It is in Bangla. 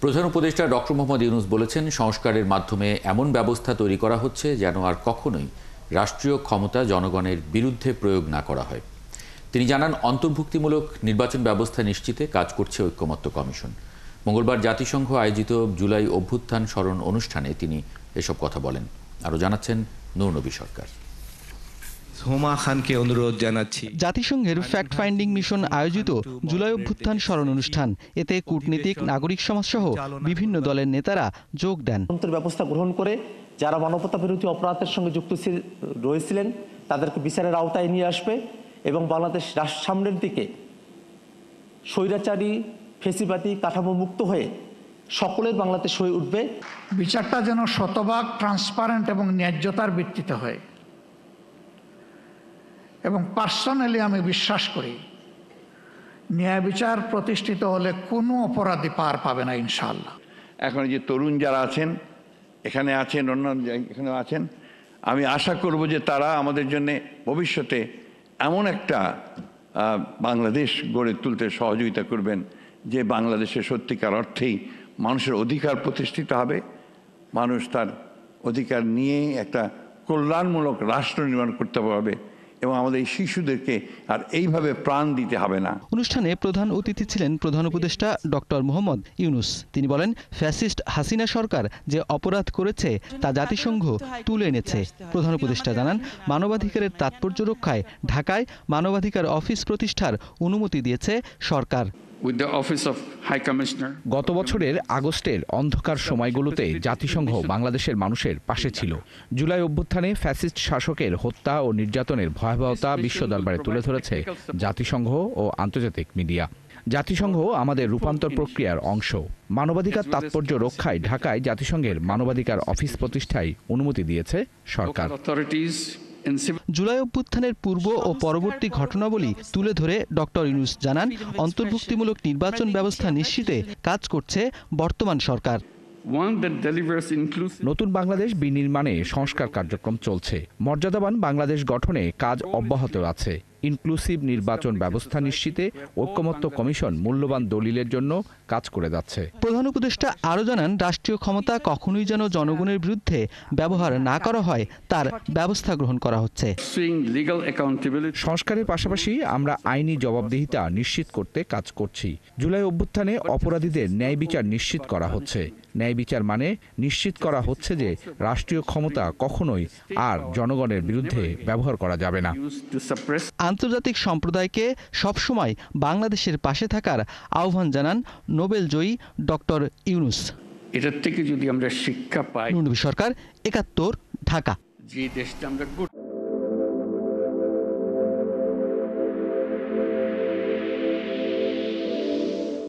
প্রধান উপদেষ্টা ডক্টর মোহাম্মদ ইউনূস বলেছেন, সংস্কারের মাধ্যমে এমন ব্যবস্থা তৈরি করা হচ্ছে যেন আর কখনোই রাষ্ট্রীয় ক্ষমতা জনগণের বিরুদ্ধে প্রয়োগ না করা হয়। তিনি জানান, অন্তর্ভুক্তিমূলক নির্বাচন ব্যবস্থা নিশ্চিতে কাজ করছে ঐক্যমত্য কমিশন। মঙ্গলবার জাতিসংঘ আয়োজিত জুলাই অভ্যুত্থান স্মরণ অনুষ্ঠানে তিনি এসব কথা বলেন। আরও জানাচ্ছেন নূরনবী সরকার। হুমা খানকে অনুরোধ জানাচ্ছি। জাতিসংঘের ফ্যাক্ট ফাইন্ডিং মিশন আয়োজিত জুলাই অভ্যুত্থান স্মরণ অনুষ্ঠান, এতে কূটনীতিক, নাগরিক সমাজ সহ বিভিন্ন দলের নেতারা যোগ দেন। ব্যবস্থা গ্রহণ করে যারা মানবতা বিরোধী অপরাধের সঙ্গে যুক্ত রয়েছিলেন তাদেরকে বিচারের আওতায় নিয়ে আসবে এবং বাংলাদেশ সামনের দিকে স্বৈরাচারী ফেসিবাদী কাঠামো মুক্ত হয়ে সকলের বাংলাদেশ হয়ে উঠবে। বিচারটা যেন শতভাগ ট্রান্সপারেন্ট এবং ন্যায্যতার ভিত্তিতে হয় এবং পার্সোনালি আমি বিশ্বাস করি ন্যায় বিচার প্রতিষ্ঠিত হলে কোনো অপরাধী পার পাবে না ইনশাআল্লাহ। এখন যে তরুণ যারা আছেন, এখানে আছেন, অন্যান্য এখানে আছেন, আমি আশা করব যে তারা আমাদের জন্য ভবিষ্যতে এমন একটা বাংলাদেশ গড়ে তুলতে সহযোগিতা করবেন যে বাংলাদেশের সত্যিকার অর্থেই মানুষের অধিকার প্রতিষ্ঠিত হবে, মানুষ তার অধিকার নিয়ে একটা কল্যাণমূলক রাষ্ট্র নির্মাণ করতে পারবে এবং আমাদের এই শিশুদেরকে আর এইভাবে প্রাণ দিতে হবে না। অনুষ্ঠানে প্রধান অতিথি ছিলেন প্রধান উপদেষ্টা ডক্টর মোহাম্মদ ইউনূস। তিনি বলেন, ফ্যাসিস্ট হাসিনা সরকার যে অপরাধ করেছে তা জাতিসংঘ তুলে এনেছে। প্রধান উপদেষ্টা জানান, মানবাধিকারের তাৎপর্য রক্ষায় ঢাকায় মানবাধিকার অফিস প্রতিষ্ঠার অনুমতি দিয়েছে সরকার। গত বছরের আগস্টের অন্ধকার সময়গুলোতে জাতিসংঘ বাংলাদেশের মানুষের পাশে ছিল। জুলাই অভ্যুত্থানে ফ্যাসিস্ট শাসকের হত্যা ও নির্যাতনের ভয়াবহতা বিশ্ব দরবারে তুলে ধরেছে জাতিসংঘ ও আন্তর্জাতিক মিডিয়া। জাতিসংঘ আমাদের রূপান্তর প্রক্রিয়ার অংশ। মানবাধিকার তাৎপর্য রক্ষায় ঢাকায় জাতিসংঘের মানবাধিকার অফিস প্রতিষ্ঠায় অনুমতি দিয়েছে সরকার। জুলাই অভ্যুত্থানের পূর্ব ও পরবর্তী ঘটনাবলী তুলে ধরে ডক্টর ইউনূস জানান, অন্তর্ভুক্তিমূলক নির্বাচন ব্যবস্থা নিশ্চিতে কাজ করছে বর্তমান সরকার। নতুন বাংলাদেশ বিনির্মাণে সংস্কার কার্যক্রম চলছে। মর্যাদাবান বাংলাদেশ গঠনে কাজ অব্যাহত আছে। ইনক্লুসিভ নির্বাচন ব্যবস্থা নিশ্চিতে ঐক্যমত্য কমিশন মূল্যবান দলিলের জন্য কাজ করে যাচ্ছে। প্রধান উপদেষ্টা আরও জানান, রাষ্ট্রীয় ক্ষমতা কখনোই যেন জনগণের বিরুদ্ধে ব্যবহার না করা হয় তার ব্যবস্থা গ্রহণ করা হচ্ছে। সংস্কারের পাশাপাশি আমরা আইনি জবাবদিহিতা নিশ্চিত করতে কাজ করছি। জুলাই অভ্যুত্থানে অপরাধীদের ন্যায় বিচার নিশ্চিত করা হচ্ছে। ন্যায় বিচার মানে নিশ্চিত করা হচ্ছে যে রাষ্ট্রীয় ক্ষমতা কখনোই আর জনগণের বিরুদ্ধে ব্যবহার করা যাবে না। আন্তর্জাতিক সম্প্রদায়কে সবসময় বাংলাদেশের পাশে থাকার আহ্বান জানান নোবেলজয়ী ডক্টর ইউনূস। এটার থেকে যদি আমরা শিক্ষা পাই। নূরনবী সরকার, ৭১, ঢাকা। যে দেশটা আমরা